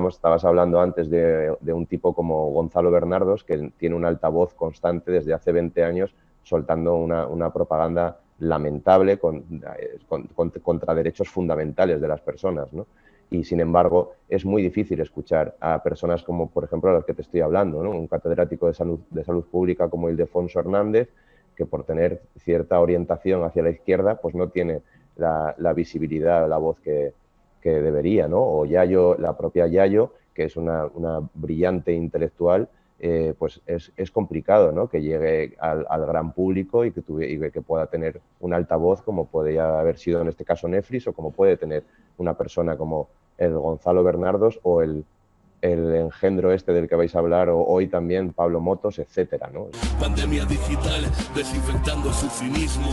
estabas hablando antes de un tipo como Gonzalo Bernardos, que tiene un altavoz constante desde hace 20 años soltando una propaganda lamentable contra derechos fundamentales de las personas, ¿no? Y, sin embargo, es muy difícil escuchar a personas como, por ejemplo, a las que te estoy hablando, ¿no? Un catedrático de salud pública como Ildefonso Hernández, que por tener cierta orientación hacia la izquierda, pues no tiene la visibilidad, la voz que debería, ¿no? O Yayo, la propia Yayo, que es una brillante intelectual, pues es complicado, ¿no? Que llegue al gran público y que pueda tener un altavoz como podría haber sido en este caso Netflix, o como puede tener una persona como el Gonzalo Bernardos o el engendro este del que vais a hablar, o hoy también Pablo Motos, etcétera, ¿no? Pandemia digital, desinfectando su cinismo.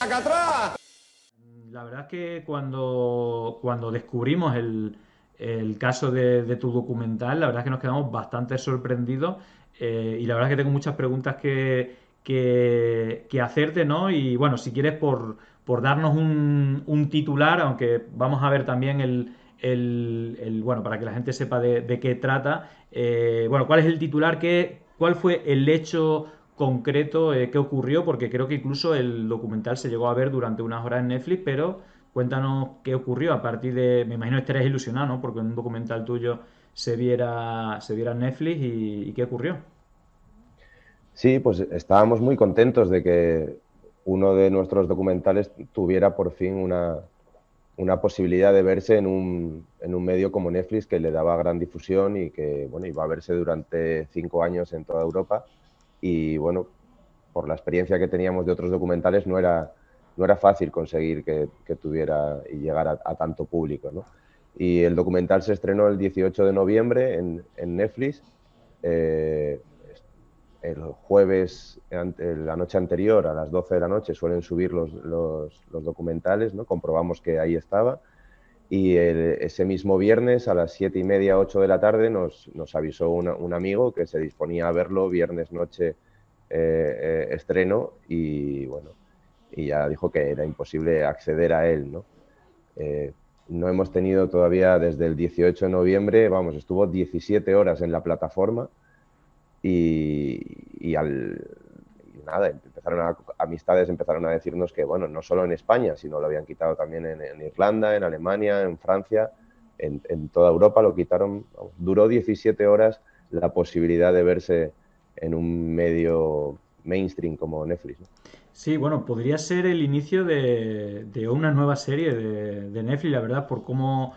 ¡Acá atrás! La verdad es que cuando descubrimos el caso de tu documental, la verdad es que nos quedamos bastante sorprendidos, y la verdad es que tengo muchas preguntas que hacerte, ¿no? Y bueno, si quieres por darnos un titular, aunque vamos a ver también bueno, para que la gente sepa de qué trata, bueno, ¿cuál es el titular? ¿Cuál fue el hecho concreto que ocurrió? Porque creo que incluso el documental se llegó a ver durante unas horas en Netflix, pero cuéntanos qué ocurrió a partir me imagino que estarías ilusionado, ¿no? Porque un documental tuyo se viera en Netflix, y qué ocurrió. Sí, pues estábamos muy contentos de que uno de nuestros documentales tuviera por fin una posibilidad de verse en un medio como Netflix, que le daba gran difusión y que, bueno, iba a verse durante 5 años en toda Europa. Y, bueno, por la experiencia que teníamos de otros documentales, no era fácil conseguir que tuviera y llegara a tanto público, ¿no? Y el documental se estrenó el 18 de noviembre en Netflix. El jueves, la noche anterior, a las 12 de la noche, suelen subir los documentales, ¿no? Comprobamos que ahí estaba. Y ese mismo viernes, a las 7:30, 8 de la tarde, nos avisó un amigo que se disponía a verlo viernes noche, estreno, y bueno, y ya dijo que era imposible acceder a él, ¿no? No hemos tenido todavía, desde el 18 de noviembre, vamos, estuvo 17 horas en la plataforma, y nada, amistades empezaron a decirnos que, bueno, no solo en España, sino lo habían quitado también en Irlanda, en Alemania, en Francia, en toda Europa lo quitaron. Vamos, duró 17 horas la posibilidad de verse en un medio mainstream como Netflix, ¿no? Sí, bueno, podría ser el inicio de una nueva serie de Netflix, la verdad, por cómo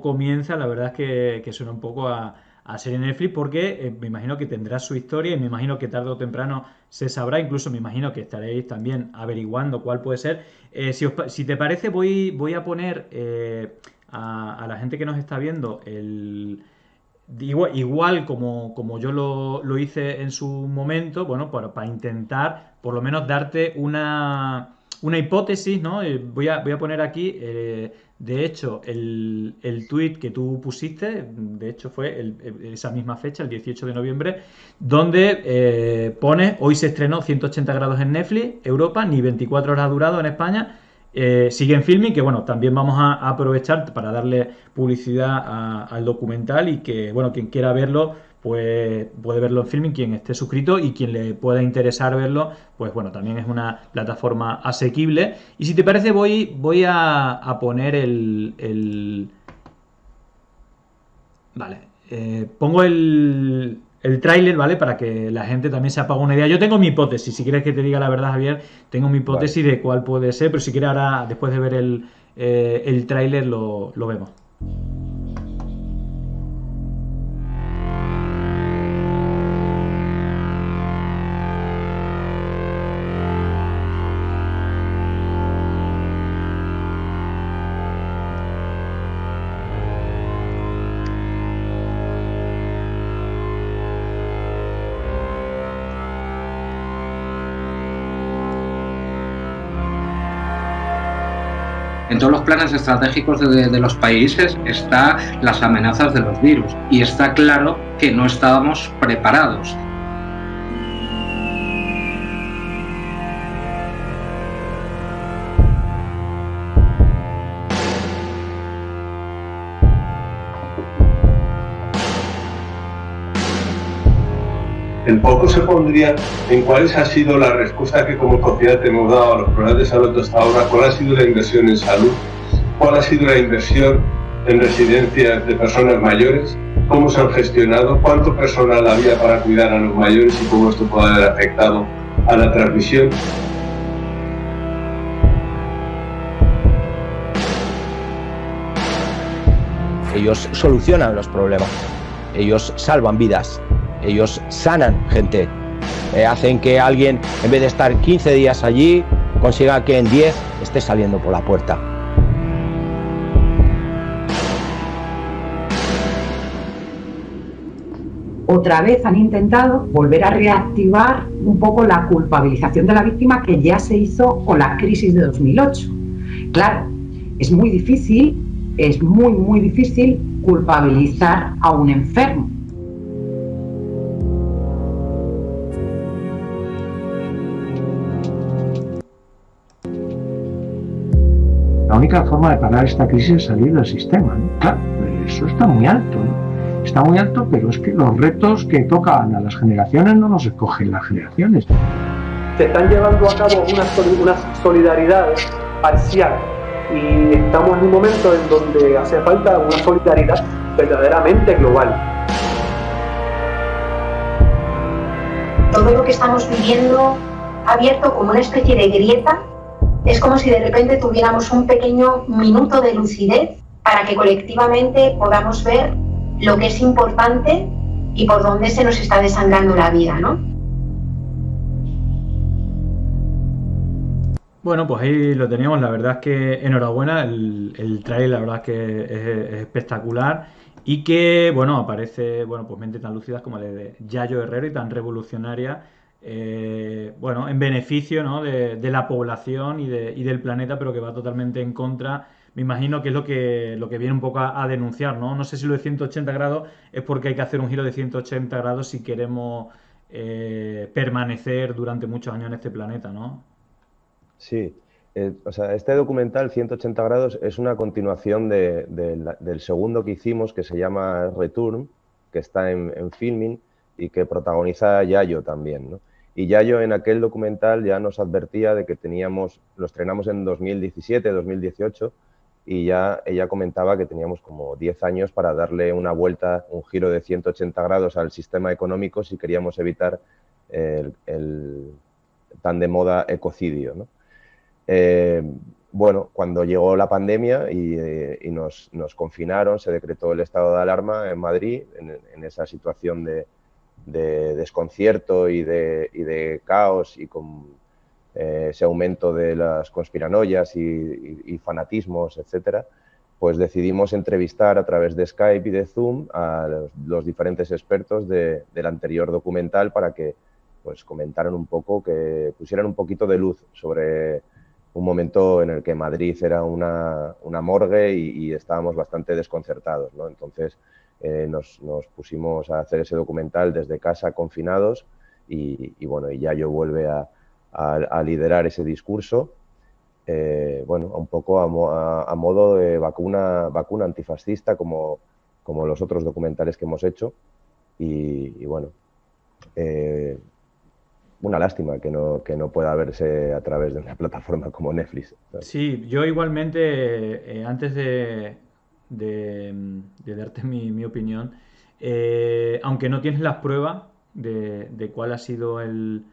comienza. La verdad es que suena un poco a serie Netflix, porque me imagino que tendrá su historia, y me imagino que tarde o temprano se sabrá. Incluso me imagino que estaréis también averiguando cuál puede ser. Si te parece, voy a poner a la gente que nos está viendo igual como yo lo hice en su momento, bueno, para intentar por lo menos darte una hipótesis, ¿no? Voy a poner aquí, de hecho, el tweet que tú pusiste, de hecho fue esa misma fecha, el 18 de noviembre, donde pone: hoy se estrenó 180 grados en Netflix, Europa, ni 24 horas ha durado en España. Sigue en Filming, que bueno, también vamos a aprovechar para darle publicidad al documental, y que, bueno, quien quiera verlo, pues puede verlo en Filming, quien esté suscrito, y quien le pueda interesar verlo, pues bueno, también es una plataforma asequible. Y si te parece, voy a poner Vale, pongo el tráiler, ¿vale? Para que la gente también se haga una idea. Yo tengo mi hipótesis, si quieres que te diga la verdad, Javier, tengo mi Vale. hipótesis de cuál puede ser, pero si quieres ahora, después de ver el tráiler, lo vemos. En todos los planes estratégicos de los países están las amenazas de los virus, y está claro que no estábamos preparados. El foco se pondría en cuál ha sido la respuesta que como sociedad hemos dado a los problemas de salud hasta ahora, cuál ha sido la inversión en salud, cuál ha sido la inversión en residencias de personas mayores, cómo se han gestionado, cuánto personal había para cuidar a los mayores y cómo esto puede haber afectado a la transmisión. Ellos solucionan los problemas, ellos salvan vidas, ellos sanan gente, hacen que alguien, en vez de estar 15 días allí, consiga que en 10 esté saliendo por la puerta. Otra vez han intentado volver a reactivar un poco la culpabilización de la víctima que ya se hizo con la crisis de 2008. Claro, es muy difícil, es muy difícil culpabilizar a un enfermo. La única forma de parar esta crisis es salir del sistema, ¿no? Claro, eso está muy alto, ¿no? Está muy alto, pero es que los retos que tocan a las generaciones no los escogen las generaciones. Se están llevando a cabo unas solidaridades parciales y estamos en un momento en donde hace falta una solidaridad verdaderamente global. Todo lo que estamos viviendo ha abierto como una especie de grieta. Es como si de repente tuviéramos un pequeño minuto de lucidez para que colectivamente podamos ver lo que es importante y por dónde se nos está desangrando la vida, ¿no? Bueno, pues ahí lo teníamos, la verdad es que enhorabuena, el trailer la verdad es que es espectacular y que, bueno, aparece, bueno, pues mentes tan lúcidas como la de Yayo Herrero y tan revolucionaria, bueno, en beneficio, ¿no?, de la población y del planeta, pero que va totalmente en contra. Me imagino que es lo que viene un poco a denunciar, ¿no? No sé si lo de 180 grados es porque hay que hacer un giro de 180 grados si queremos permanecer durante muchos años en este planeta, ¿no? Sí, o sea, este documental 180 grados es una continuación del segundo que hicimos, que se llama Return, que está en Filmin y que protagoniza Yayo también, ¿no? Y Yayo en aquel documental ya nos advertía de que lo estrenamos en 2017, 2018, y ya ella comentaba que teníamos como 10 años para darle una vuelta, un giro de 180 grados al sistema económico si queríamos evitar el tan de moda ecocidio, ¿no? Bueno, cuando llegó la pandemia y nos confinaron, se decretó el estado de alarma en Madrid, en esa situación de desconcierto y de caos y con ese aumento de las conspiranoias y fanatismos, etcétera, pues decidimos entrevistar a través de Skype y de Zoom a los diferentes expertos del anterior documental para que pues comentaran un poco, que pusieran un poquito de luz sobre un momento en el que Madrid era una morgue y estábamos bastante desconcertados, ¿no? Entonces nos pusimos a hacer ese documental desde casa, confinados, y bueno, y Yayo vuelve a liderar ese discurso, bueno, un poco a modo de vacuna antifascista, como los otros documentales que hemos hecho, y bueno, una lástima que no pueda verse a través de una plataforma como Netflix, ¿sabes? Sí, yo igualmente, antes de darte mi opinión, aunque no tienes las pruebas de cuál ha sido el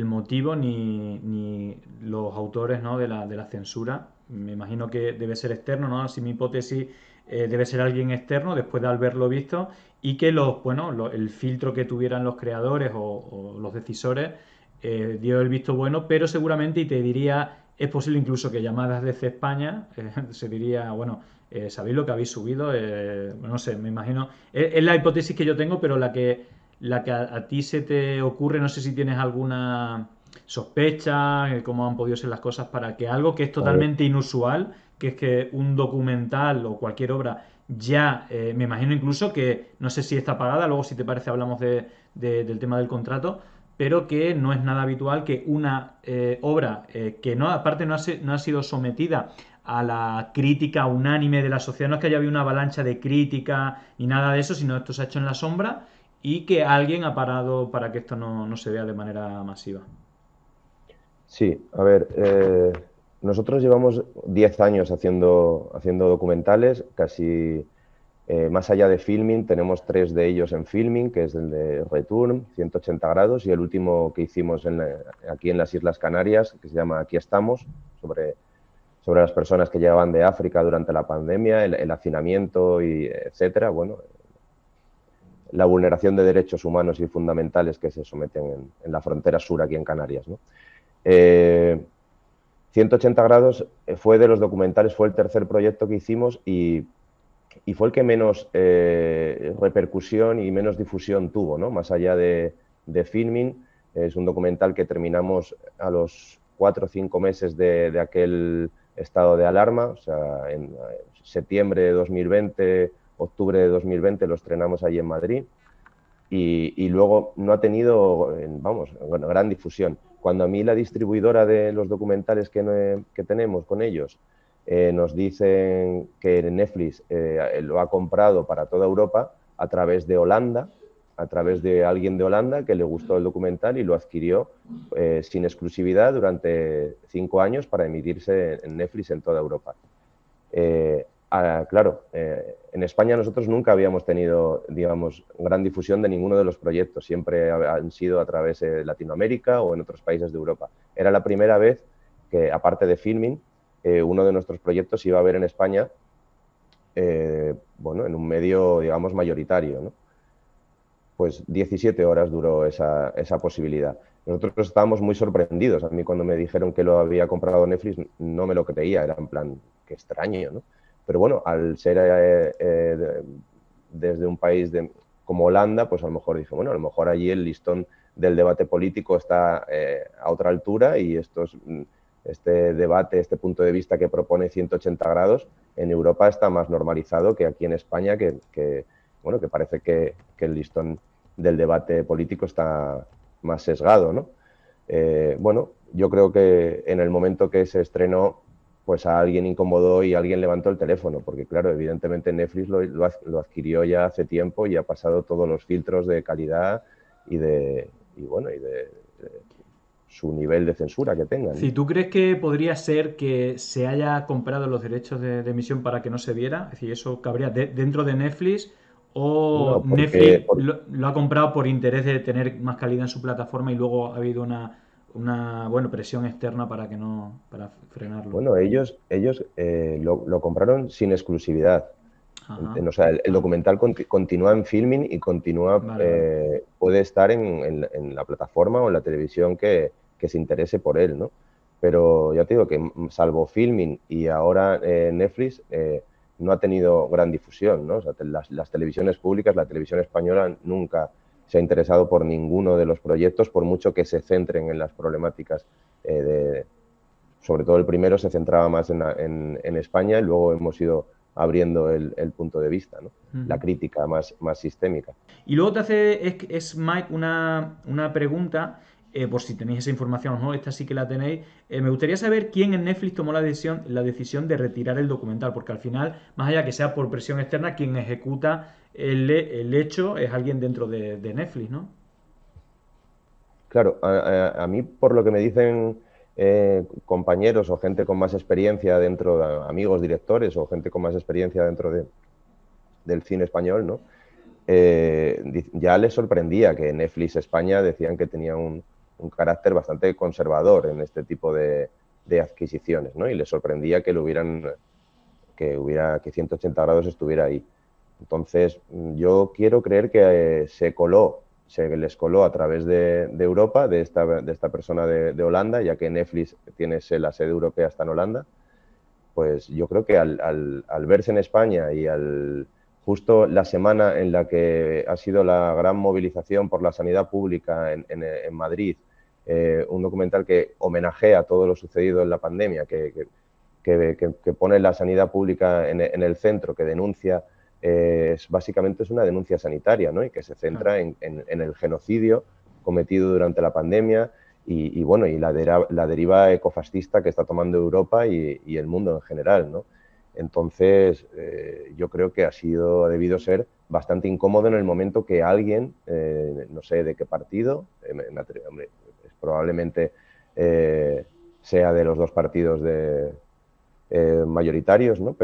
motivo ni los autores, ¿no?, de la censura, me imagino que debe ser externo, ¿no? Así mi hipótesis, debe ser alguien externo después de haberlo visto y que el filtro que tuvieran los creadores o los decisores dio el visto bueno, pero seguramente, y te diría, es posible incluso que llamadas desde España se diría, bueno, ¿sabéis lo que habéis subido? No sé, me imagino, es la hipótesis que yo tengo, pero la que a ti se te ocurre, no sé si tienes alguna sospecha, cómo han podido ser las cosas para que algo que es totalmente inusual, que es que un documental o cualquier obra ya, me imagino incluso que, no sé si está pagada, luego si te parece hablamos del tema del contrato, pero que no es nada habitual que una obra que no, aparte no ha sido sometida a la crítica unánime de la sociedad, no es que haya habido una avalancha de crítica ni nada de eso, sino esto se ha hecho en la sombra y que alguien ha parado para que esto no se vea de manera masiva. Sí, a ver, nosotros llevamos 10 años haciendo documentales, casi más allá de Filming, tenemos 3 de ellos en Filming, que es el de Return, 180 grados, y el último que hicimos aquí en las Islas Canarias, que se llama Aquí estamos, sobre las personas que llegaban de África durante la pandemia, el hacinamiento, y etcétera, bueno, la vulneración de derechos humanos y fundamentales que se someten en la frontera sur aquí en Canarias, ¿no? 180 grados fue de los documentales, fue el tercer proyecto que hicimos y fue el que menos repercusión y menos difusión tuvo, ¿no? Más allá de Filming, es un documental que terminamos a los 4 o 5 meses de aquel estado de alarma, o sea, en septiembre de 2020, octubre de 2020 lo estrenamos allí en Madrid y luego no ha tenido, vamos, gran difusión. Cuando a mí la distribuidora de los documentales que tenemos con ellos nos dicen que Netflix lo ha comprado para toda Europa a través de Holanda, a través de alguien de Holanda que le gustó el documental y lo adquirió sin exclusividad durante 5 años para emitirse en Netflix en toda Europa. Claro, en España nosotros nunca habíamos tenido, digamos, gran difusión de ninguno de los proyectos. Siempre han sido a través de Latinoamérica o en otros países de Europa. Era la primera vez que, aparte de Filming, uno de nuestros proyectos iba a ver en España, bueno, en un medio, digamos, mayoritario, ¿no? Pues 17 horas duró esa posibilidad. Nosotros estábamos muy sorprendidos. A mí cuando me dijeron que lo había comprado Netflix no me lo creía, era en plan, qué extraño, ¿no? Pero bueno, al ser desde un país como Holanda, pues a lo mejor dije, bueno, a lo mejor allí el listón del debate político está a otra altura y este debate, este punto de vista que propone 180 grados, en Europa está más normalizado que aquí en España, que parece que el listón del debate político está más sesgado, ¿no? Bueno, yo creo que en el momento que se estrenó, pues a alguien incomodó y alguien levantó el teléfono, porque claro, evidentemente Netflix lo adquirió ya hace tiempo y ha pasado todos los filtros de calidad y de su nivel de censura que tengan. Si tú crees que podría ser que se haya comprado los derechos de emisión para que no se viera, es decir, eso cabría dentro de Netflix o No, Netflix lo ha comprado por interés de tener más calidad en su plataforma y luego ha habido una presión externa para frenarlo. Bueno, ellos lo compraron sin exclusividad. O sea, el documental continúa en Filming y continúa, puede estar en la plataforma o en la televisión que se interese por él, ¿no? Pero ya te digo que salvo Filming y ahora Netflix no ha tenido gran difusión, ¿no? O sea, las televisiones públicas, la televisión española nunca se ha interesado por ninguno de los proyectos, por mucho que se centren en las problemáticas sobre todo el primero se centraba más en España y luego hemos ido abriendo el punto de vista, ¿no? La crítica más sistémica. Y luego te hace Mike una pregunta, por si tenéis esa información o no, esta sí que la tenéis. Me gustaría saber quién en Netflix tomó la decisión de retirar el documental, porque al final, más allá que sea por presión externa, quien ejecuta el hecho es alguien dentro de Netflix, ¿no? Claro, a mí por lo que me dicen compañeros o gente con más experiencia dentro, amigos directores o gente con más experiencia dentro del cine español, ¿no? Ya les sorprendía que Netflix España decían que tenía un carácter bastante conservador en este tipo de adquisiciones, ¿no? Y les sorprendía que 180 grados estuviera ahí. Entonces, yo quiero creer que se les coló a través de Europa, de esta persona de Holanda, ya que Netflix tiene la sede europea está en Holanda. Pues yo creo que al verse en España y justo la semana en la que ha sido la gran movilización por la sanidad pública en Madrid, un documental que homenajea todo lo sucedido en la pandemia, que pone la sanidad pública en el centro, que denuncia, básicamente es una denuncia sanitaria, ¿no? Y que se centra en el genocidio cometido durante la pandemia y la deriva ecofascista que está tomando Europa y el mundo en general, ¿no? Entonces, yo creo que ha debido ser bastante incómodo en el momento que alguien, no sé de qué partido, hombre, probablemente sea de los dos partidos mayoritarios, ¿no?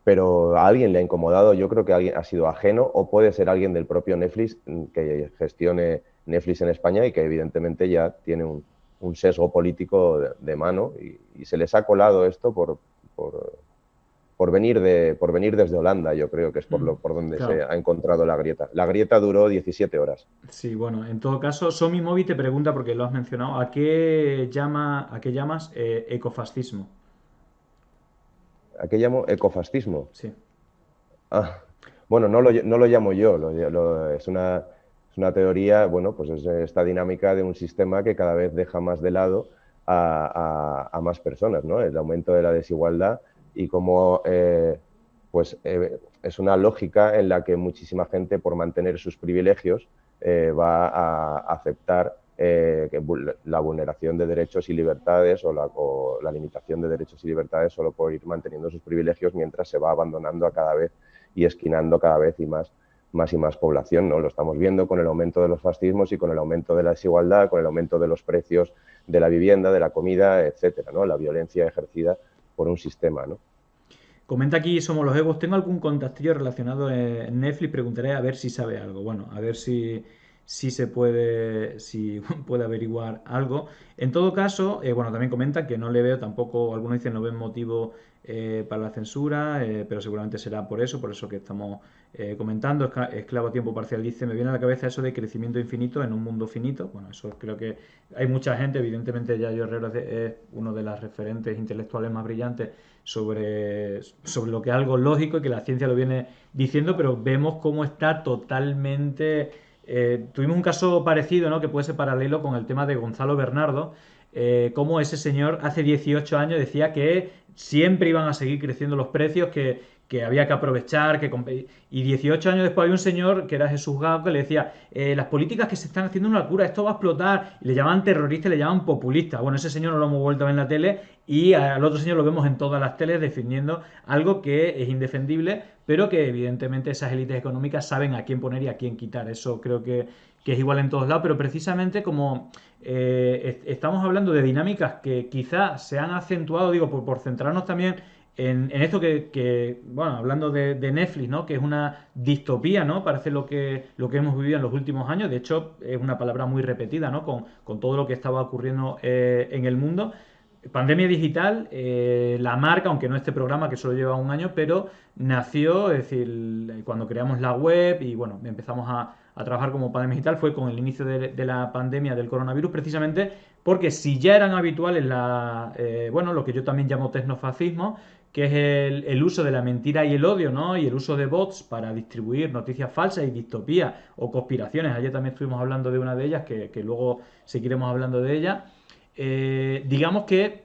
Pero a alguien le ha incomodado, yo creo que alguien ha sido ajeno, o puede ser alguien del propio Netflix que gestione Netflix en España y que evidentemente ya tiene un sesgo político de mano y se les ha colado esto por venir desde Holanda, yo creo que es por donde claro. se ha encontrado la grieta. La grieta duró 17 horas. Sí, bueno, en todo caso, Somi Movi te pregunta, porque lo has mencionado, ¿a qué llamas ecofascismo? ¿A qué llamo ecofascismo? Sí. Bueno, no lo llamo yo, es una teoría, bueno, pues es esta dinámica de un sistema que cada vez deja más de lado a más personas, ¿no? El aumento de la desigualdad y cómo es una lógica en la que muchísima gente, por mantener sus privilegios, va a aceptar la vulneración de derechos y libertades o la limitación de derechos y libertades solo por ir manteniendo sus privilegios, mientras se va abandonando a cada vez y esquinando cada vez y más población, ¿no? Lo estamos viendo con el aumento de los fascismos y con el aumento de la desigualdad, con el aumento de los precios de la vivienda, de la comida, etcétera, ¿no? La violencia ejercida por un sistema, ¿no? Comenta aquí Somos los Egos, tengo algún contactillo relacionado en Netflix, preguntaré a ver si sabe algo. Bueno, a ver si puede averiguar algo. En todo caso, bueno, también comenta que no le veo tampoco, algunos dicen no ven motivo para la censura, pero seguramente será por eso que estamos comentando. Esclavo a tiempo parcial dice, me viene a la cabeza eso de crecimiento infinito en un mundo finito. Bueno, eso creo que hay mucha gente, evidentemente Yayo Herrero es uno de los referentes intelectuales más brillantes sobre lo que es algo lógico y que la ciencia lo viene diciendo, pero vemos cómo está totalmente... tuvimos un caso parecido, ¿no? Que puede ser paralelo con el tema de Gonzalo Bernardo, cómo ese señor hace 18 años decía que siempre iban a seguir creciendo los precios, que había que aprovechar, y 18 años después había un señor que era Jesús Gago que le decía, las políticas que se están haciendo una locura, esto va a explotar, y le llamaban terrorista, le llamaban populista. Bueno, ese señor no lo hemos vuelto a ver en la tele, y al otro señor lo vemos en todas las teles defendiendo algo que es indefendible, pero que evidentemente esas élites económicas saben a quién poner y a quién quitar. Eso creo que es igual en todos lados, pero precisamente como estamos hablando de dinámicas que quizás se han acentuado, digo, por centrarnos también en esto bueno, hablando de Netflix, ¿no? Que es una distopía, ¿no? Parece lo que hemos vivido en los últimos años. De hecho, es una palabra muy repetida, ¿no? Con todo lo que estaba ocurriendo en el mundo. Pandemia digital, la marca, aunque no este programa que solo lleva un año, pero nació, es decir, cuando creamos la web y bueno, empezamos a trabajar como Pandemia Digital, fue con el inicio de la pandemia del coronavirus, precisamente porque si ya eran habituales bueno, lo que yo también llamo tecnofascismo, que es el uso de la mentira y el odio, ¿no? Y el uso de bots para distribuir noticias falsas y distopías o conspiraciones. Ayer también estuvimos hablando de una de ellas, que luego seguiremos hablando de ella. Digamos que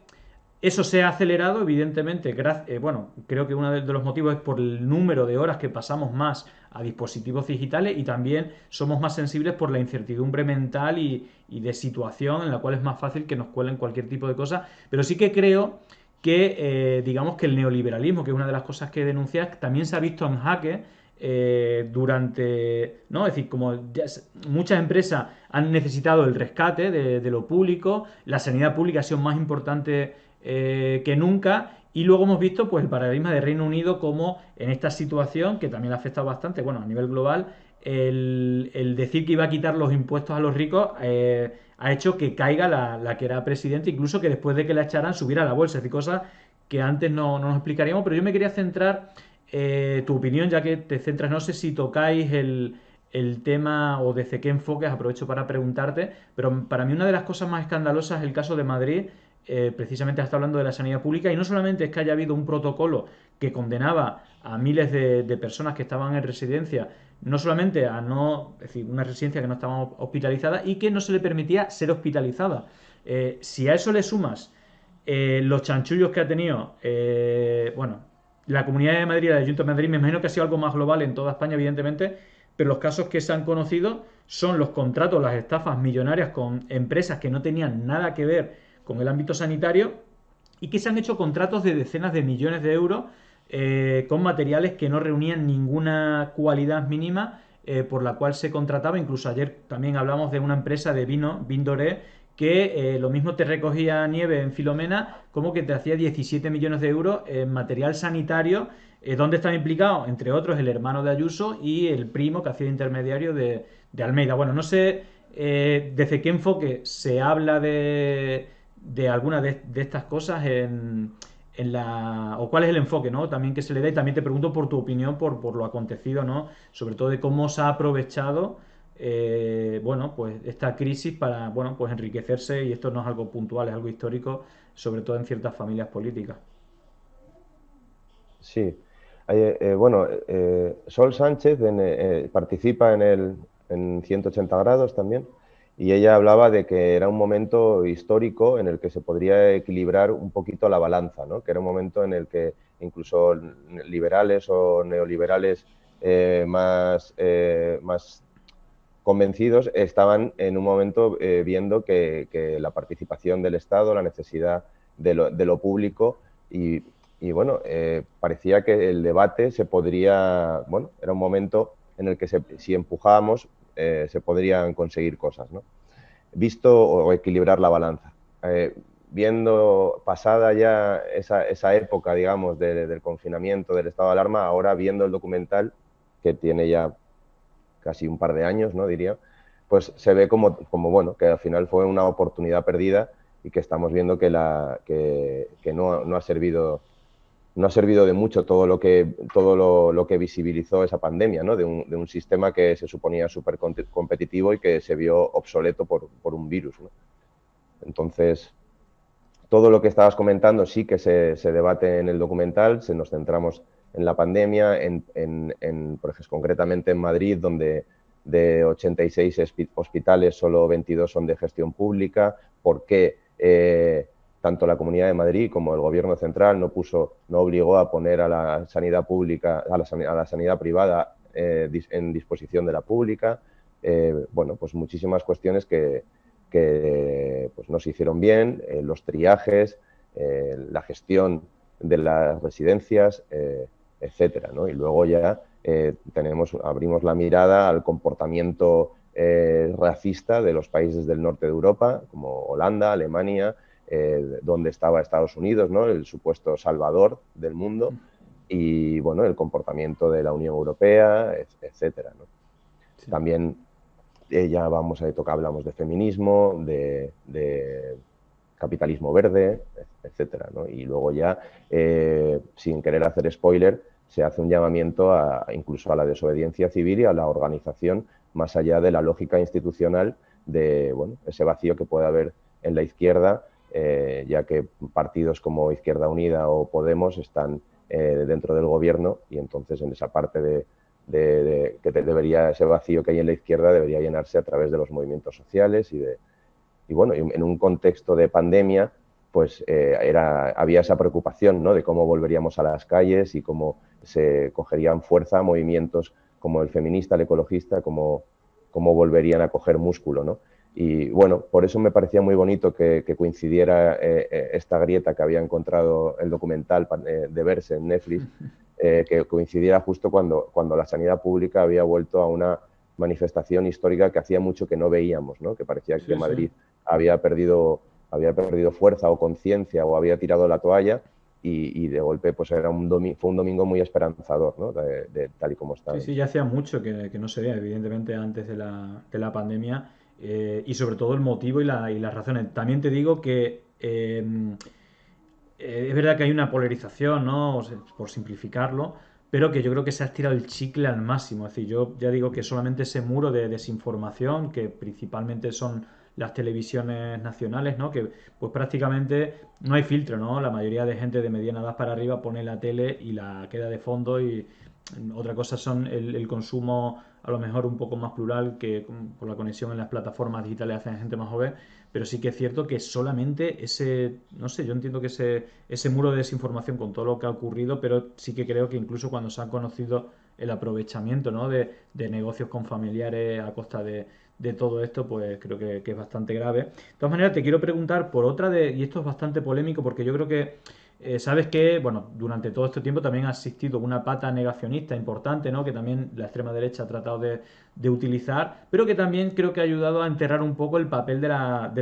eso se ha acelerado, evidentemente, bueno, creo que uno de los motivos es por el número de horas que pasamos más a dispositivos digitales, y también somos más sensibles por la incertidumbre mental y de situación en la cual es más fácil que nos cuelen cualquier tipo de cosa. Pero sí que creo que, digamos que el neoliberalismo, que es una de las cosas que denuncias, también se ha visto en jaque durante, ¿no? Es decir, como muchas empresas han necesitado el rescate de lo público, la sanidad pública ha sido más importante que nunca, y luego hemos visto pues el paradigma de Reino Unido como en esta situación, que también le ha afectado bastante, bueno, a nivel global, el decir que iba a quitar los impuestos a los ricos ha hecho que caiga la que era presidenta, incluso que después de que la echaran subiera la bolsa, es decir, cosas que antes no nos explicaríamos. Pero yo me quería centrar, tu opinión, ya que te centras, no sé si tocáis el tema o desde qué enfoques, aprovecho para preguntarte, pero para mí una de las cosas más escandalosas es el caso de Madrid. Precisamente está hablando de la sanidad pública, y no solamente es que haya habido un protocolo que condenaba a miles de personas que estaban en residencia, no solamente a es decir, una residencia que no estaba hospitalizada y que no se le permitía ser hospitalizada. Si a eso le sumas los chanchullos que ha tenido, bueno, la Comunidad de Madrid, la Ayuntamiento de Madrid, me imagino que ha sido algo más global en toda España, evidentemente, pero los casos que se han conocido son los contratos, las estafas millonarias con empresas que no tenían nada que ver con el ámbito sanitario, y que se han hecho contratos de decenas de millones de euros con materiales que no reunían ninguna cualidad mínima por la cual se contrataba. Incluso ayer también hablamos de una empresa de vino, Vindoré, que lo mismo te recogía nieve en Filomena como que te hacía 17 millones de euros en material sanitario, donde están implicados, entre otros, el hermano de Ayuso y el primo que hacía intermediario de Almeida. Bueno, no sé desde qué enfoque se habla de alguna de estas cosas o cuál es el enfoque, ¿no? También que se le da, y también te pregunto por tu opinión por lo acontecido, ¿no? Sobre todo de cómo se ha aprovechado bueno, pues esta crisis para, bueno, pues enriquecerse, y esto no es algo puntual, es algo histórico, sobre todo en ciertas familias políticas. Sí. Bueno, Sol Sánchez participa en 180 grados también, y ella hablaba de que era un momento histórico en el que se podría equilibrar un poquito la balanza, ¿no? Que era un momento en el que incluso liberales o neoliberales más convencidos estaban en un momento viendo que la participación del Estado, la necesidad de lo público y bueno, parecía que el debate se podría, bueno, era un momento en el que si empujábamos se podrían conseguir cosas, ¿no? Visto o equilibrar la balanza. Viendo pasada ya esa época, digamos, del confinamiento, del estado de alarma, ahora viendo el documental, que tiene ya casi un par de años, ¿no? Diría, pues se ve como bueno, que al final fue una oportunidad perdida y que estamos viendo que no ha servido de mucho todo lo que visibilizó esa pandemia, ¿no? De un sistema que se suponía súper competitivo y que se vio obsoleto por un virus, ¿no? Entonces, todo lo que estabas comentando sí que se debate en el documental, nos centramos en la pandemia, por ejemplo, concretamente en Madrid, donde de 86 hospitales solo 22 son de gestión pública. ¿Por qué tanto la Comunidad de Madrid como el Gobierno central no obligó a poner a la sanidad pública, a la sanidad privada en disposición de la pública? Bueno, pues muchísimas cuestiones que pues no se hicieron bien, los triajes, la gestión de las residencias, etcétera, ¿no? Y luego ya abrimos la mirada al comportamiento racista de los países del norte de Europa, como Holanda, Alemania, donde estaba Estados Unidos, ¿no? El supuesto salvador del mundo, y bueno, el comportamiento de la Unión Europea, etcétera, ¿no? Sí. También hablamos de feminismo, de capitalismo verde, etcétera, ¿no? Y luego ya, sin querer hacer spoiler, se hace un llamamiento incluso a la desobediencia civil y a la organización, más allá de la lógica institucional de, bueno, ese vacío que puede haber en la izquierda, ya que partidos como Izquierda Unida o Podemos están dentro del gobierno, y entonces en esa parte ese vacío que hay en la izquierda debería llenarse a través de los movimientos sociales y bueno, en un contexto de pandemia, pues había esa preocupación, ¿no? De cómo volveríamos a las calles y cómo se cogerían fuerza movimientos como el feminista, el ecologista, cómo volverían a coger músculo, ¿no? Y bueno, por eso me parecía muy bonito que coincidiera esta grieta que había encontrado el documental de verse en Netflix, que coincidiera justo cuando la sanidad pública había vuelto a una manifestación histórica que hacía mucho que no veíamos, ¿no? Que parecía que Madrid había perdido fuerza o conciencia o había tirado la toalla, y de golpe pues fue un domingo muy esperanzador, ¿no? De tal y como estaba. Sí, ya hacía mucho que no se veía, evidentemente, antes de la pandemia, y sobre todo el motivo y las razones. También te digo que es verdad que hay una polarización, ¿no? Por simplificarlo, pero que yo creo que se ha estirado el chicle al máximo. Es decir, yo ya digo que solamente ese muro de desinformación, que principalmente son las televisiones nacionales, ¿no? Que pues prácticamente no hay filtro, ¿no? La mayoría de gente de mediana edad para arriba pone la tele y la queda de fondo, y otra cosa son el consumo a lo mejor un poco más plural, que por la conexión en las plataformas digitales hacen gente más joven, pero sí que es cierto que solamente no sé, yo entiendo que ese muro de desinformación con todo lo que ha ocurrido, pero sí que creo que incluso cuando se ha conocido el aprovechamiento, ¿no? de negocios con familiares a costa de de todo esto, pues creo que es bastante grave. De todas maneras, te quiero preguntar por otra y esto es bastante polémico porque yo creo que sabes que, bueno, durante todo este tiempo también ha existido una pata negacionista importante, ¿no? Que también la extrema derecha ha tratado de utilizar, pero que también creo que ha ayudado a enterrar un poco el papel de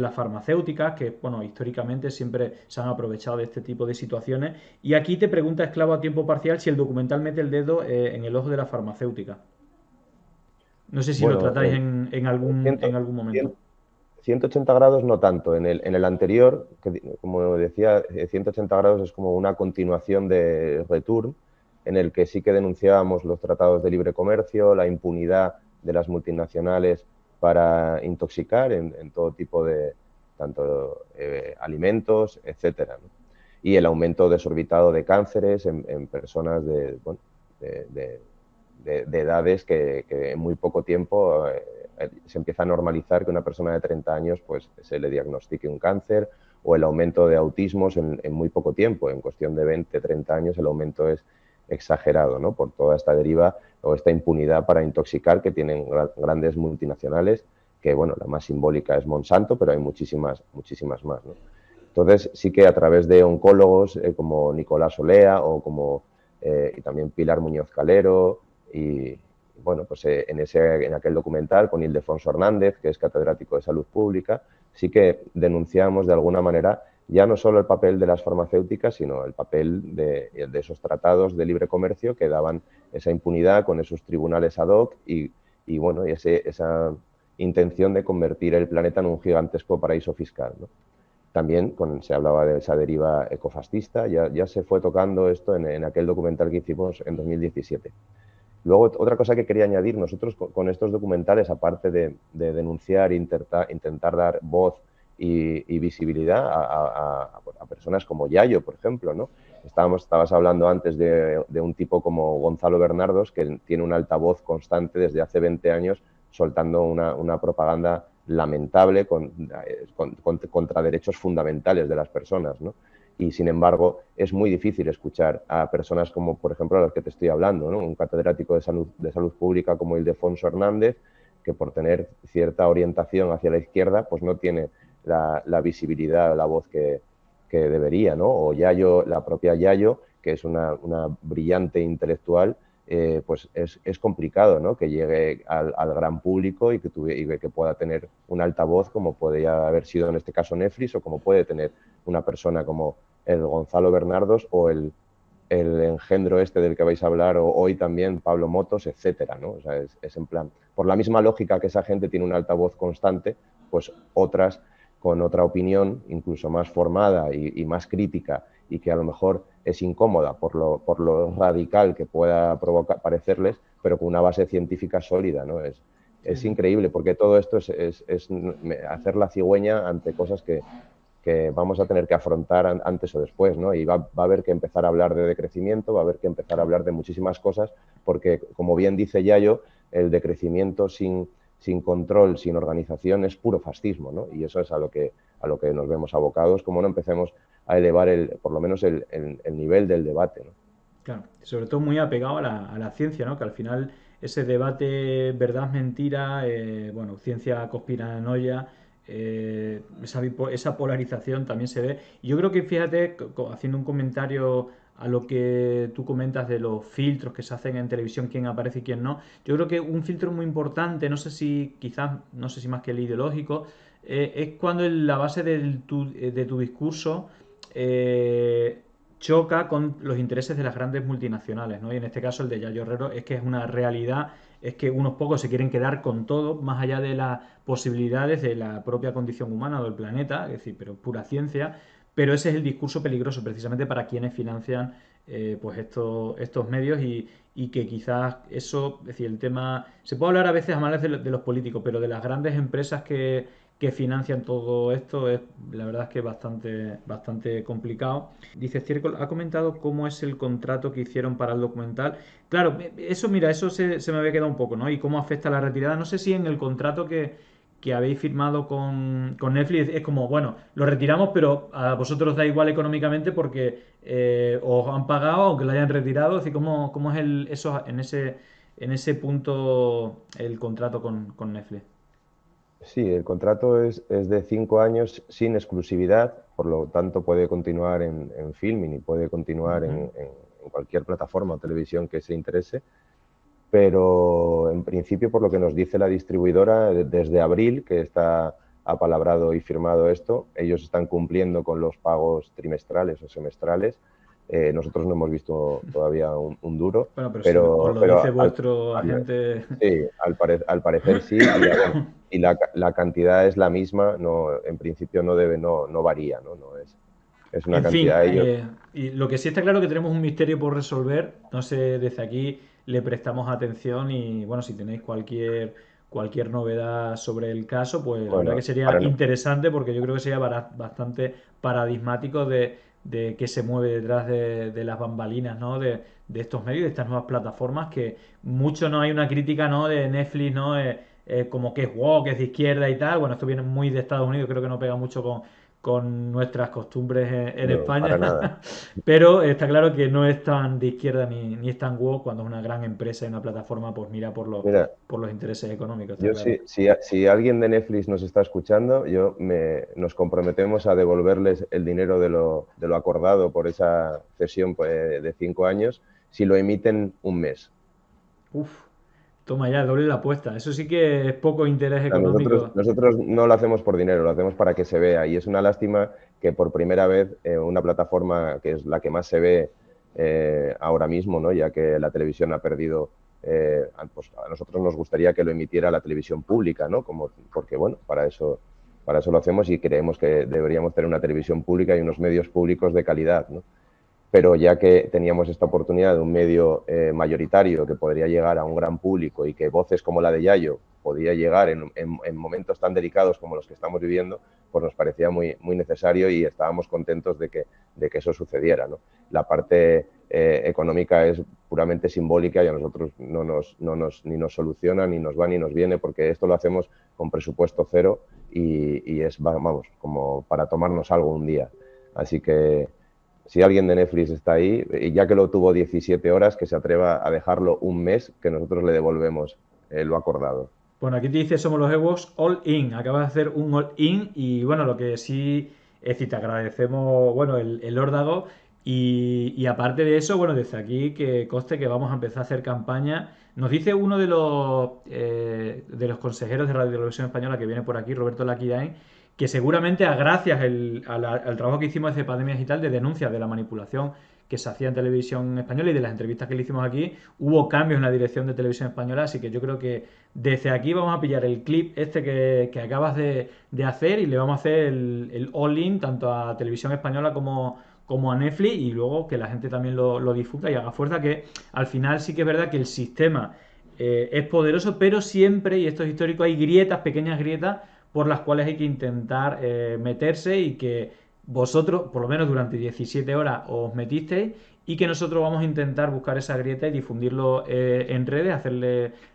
las farmacéuticas, que, bueno, históricamente siempre se han aprovechado de este tipo de situaciones. Y aquí te pregunta Esclavo a tiempo parcial si el documental mete el dedo en el ojo de la farmacéutica. No sé si lo Bueno, tratáis en algún momento. 180 grados no tanto. En el anterior, como decía, 180 grados es como una continuación de Return, en el que sí que denunciábamos los tratados de libre comercio, la impunidad de las multinacionales para intoxicar en todo tipo de tanto alimentos, etcétera, ¿no? Y el aumento desorbitado de cánceres en personas de edades que en muy poco tiempo se empieza a normalizar que una persona de 30 años pues se le diagnostique un cáncer, o el aumento de autismos en muy poco tiempo. En cuestión de 20, 30 años el aumento es exagerado, ¿no? Por toda esta deriva o esta impunidad para intoxicar que tienen grandes multinacionales, que bueno, la más simbólica es Monsanto, pero hay muchísimas más, ¿no? Entonces sí que a través de oncólogos como Nicolás Olea o como y también Pilar Muñoz Calero, y bueno, pues en aquel documental con Ildefonso Hernández, que es catedrático de salud pública, sí que denunciamos de alguna manera ya no solo el papel de las farmacéuticas, sino el papel de esos tratados de libre comercio que daban esa impunidad con esos tribunales ad hoc y bueno, y esa intención de convertir el planeta en un gigantesco paraíso fiscal, ¿no? También se hablaba de esa deriva ecofascista, ya se fue tocando esto en aquel documental que hicimos en 2017. Luego, otra cosa que quería añadir, nosotros con estos documentales, aparte de denunciar e intentar dar voz y visibilidad a personas como Yayo, por ejemplo, ¿no? Estabas hablando antes de un tipo como Gonzalo Bernardos, que tiene un altavoz constante desde hace 20 años soltando una propaganda lamentable contra derechos fundamentales de las personas, ¿no? Y, sin embargo, es muy difícil escuchar a personas como, por ejemplo, a las que te estoy hablando, ¿no? Un catedrático de salud pública como Ildefonso Hernández, que por tener cierta orientación hacia la izquierda, pues no tiene la visibilidad, la voz que debería, ¿no? O Yayo, la propia Yayo, que es una brillante intelectual, pues es complicado, ¿no? Que llegue al gran público y que pueda tener un altavoz como podría haber sido en este caso Netflix, o como puede tener una persona como el Gonzalo Bernardos o el engendro este del que vais a hablar, o hoy también Pablo Motos, etcétera, ¿no? O sea, es en plan, por la misma lógica que esa gente tiene un altavoz constante, pues otras con otra opinión, incluso más formada y más crítica, y que a lo mejor es incómoda por lo radical que pueda parecerles, pero con una base científica sólida, ¿no? Es increíble, porque todo esto es hacer la cigüeña ante cosas que vamos a tener que afrontar antes o después, ¿no? Y va a haber que empezar a hablar de decrecimiento, va a haber que empezar a hablar de muchísimas cosas, porque, como bien dice Yayo, el decrecimiento sin control, sin organización, es puro fascismo, ¿no? Y eso es a lo que nos vemos abocados, como no empecemos a elevar por lo menos el nivel del debate, ¿no? Claro, sobre todo muy apegado a la ciencia, ¿no? Que al final ese debate verdad-mentira, bueno, ciencia conspiranoia, esa polarización también se ve. Y yo creo que, fíjate, haciendo un comentario a lo que tú comentas de los filtros que se hacen en televisión, quién aparece y quién no, yo creo que un filtro muy importante, no sé si más que el ideológico, es cuando la base de tu discurso choca con los intereses de las grandes multinacionales, ¿no? Y en este caso el de Yayo Herrero es que es una realidad, es que unos pocos se quieren quedar con todo, más allá de las posibilidades de la propia condición humana o del planeta, es decir, pero pura ciencia, pero ese es el discurso peligroso precisamente para quienes financian pues estos medios y que quizás eso, es decir, el tema, se puede hablar a veces a males de los políticos, pero de las grandes empresas que financian todo esto, la verdad es que es bastante complicado. Dice Estiércol, ha comentado cómo es el contrato que hicieron para el documental. Claro, eso se me había quedado un poco, ¿no? Y cómo afecta la retirada. No sé si en el contrato que habéis firmado con Netflix es como, bueno, lo retiramos, pero a vosotros da igual económicamente porque os han pagado aunque lo hayan retirado. Es decir, ¿cómo es eso en ese punto el contrato con Netflix? Sí, el contrato es de 5 años sin exclusividad, por lo tanto puede continuar en Filmin y puede continuar en cualquier plataforma o televisión que se interese, pero en principio, por lo que nos dice la distribuidora, desde abril, que está apalabrado y firmado esto, ellos están cumpliendo con los pagos trimestrales o semestrales. Nosotros no hemos visto todavía un duro. Bueno, pero os lo dice vuestro agente. Sí, al parecer sí. Y la cantidad es la misma, no, en principio no varía, ¿no? Es una cantidad. Y lo que sí está claro es que tenemos un misterio por resolver. No sé, desde aquí le prestamos atención y bueno, si tenéis cualquier novedad sobre el caso, pues la verdad que sería interesante, porque yo creo que sería bastante paradigmático de qué se mueve detrás de las bambalinas, ¿no? De estos medios, de estas nuevas plataformas, que mucho no hay una crítica, ¿no? De Netflix, ¿no? Como que es woke, que es de izquierda y tal. Bueno, esto viene muy de Estados Unidos, creo que no pega mucho con nuestras costumbres en España. Para nada. Pero está claro que no es tan de izquierda ni es tan woke cuando es una gran empresa y una plataforma pues mira por los intereses económicos. Yo claro. Si alguien de Netflix nos está escuchando, nos comprometemos a devolverles el dinero de lo acordado por esa cesión de 5 años si lo emiten un mes. Uf. Toma ya, doble la apuesta. Eso sí que es poco interés económico. Nosotros no lo hacemos por dinero, lo hacemos para que se vea. Y es una lástima que por primera vez una plataforma que es la que más se ve ahora mismo, ¿no? Ya que la televisión ha perdido, pues a nosotros nos gustaría que lo emitiera la televisión pública, ¿no? Porque bueno, para eso lo hacemos y creemos que deberíamos tener una televisión pública y unos medios públicos de calidad, ¿no? Pero ya que teníamos esta oportunidad de un medio mayoritario que podría llegar a un gran público y que voces como la de Yayo podía llegar en momentos tan delicados como los que estamos viviendo, pues nos parecía muy, muy necesario y estábamos contentos de que eso sucediera, ¿no? La parte económica es puramente simbólica y a nosotros ni nos soluciona, ni nos va, ni nos viene, porque esto lo hacemos con presupuesto cero y es, vamos, como para tomarnos algo un día. Así que si alguien de Netflix está ahí, y ya que lo tuvo 17 horas, que se atreva a dejarlo un mes, que nosotros le devolvemos lo acordado. Bueno, aquí te dice Somos los Ewoks All In. Acabas de hacer un All In y bueno, lo que sí es decir, te agradecemos, bueno, el órdago y aparte de eso, bueno, desde aquí que conste que vamos a empezar a hacer campaña. Nos dice uno de los consejeros de Radio Televisión Española que viene por aquí, Roberto Laquidain, que seguramente gracias al trabajo que hicimos desde Pandemias y tal, de denuncia de la manipulación que se hacía en Televisión Española y de las entrevistas que le hicimos aquí, hubo cambios en la dirección de Televisión Española, así que yo creo que desde aquí vamos a pillar el clip que acabas de hacer y le vamos a hacer el all-in tanto a Televisión Española como a Netflix, y luego que la gente también lo difunda y haga fuerza, que al final sí que es verdad que el sistema es poderoso, pero siempre, y esto es histórico, hay grietas, pequeñas grietas, por las cuales hay que intentar meterse y que vosotros, por lo menos durante 17 horas, os metisteis y que nosotros vamos a intentar buscar esa grieta y difundirlo en redes,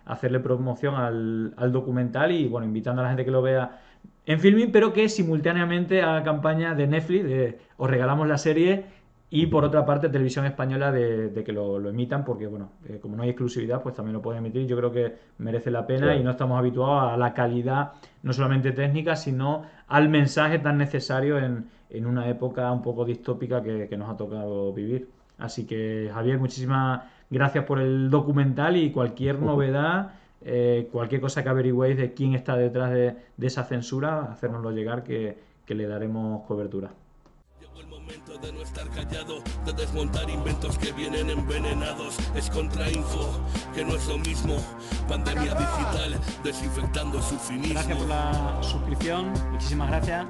hacerle promoción al documental y, bueno, invitando a la gente que lo vea en Filmin, pero que simultáneamente haga campaña de Netflix, os regalamos la serie, y por otra parte Televisión Española de que lo emitan, porque bueno, como no hay exclusividad, pues también lo pueden emitir. Yo creo que merece la pena, sí. Y no estamos habituados a la calidad, no solamente técnica, sino al mensaje tan necesario en una época un poco distópica que nos ha tocado vivir. Así que, Javier, muchísimas gracias por el documental, y cualquier novedad, cualquier cosa que averigüéis de quién está detrás de esa censura, hacérnoslo llegar, que le daremos cobertura. Llegó el momento de no estar callado, de desmontar inventos que vienen envenenados. Es contrainfo, que no es lo mismo. Pandemia digital, desinfectando su cinismo. Gracias por la suscripción, muchísimas gracias.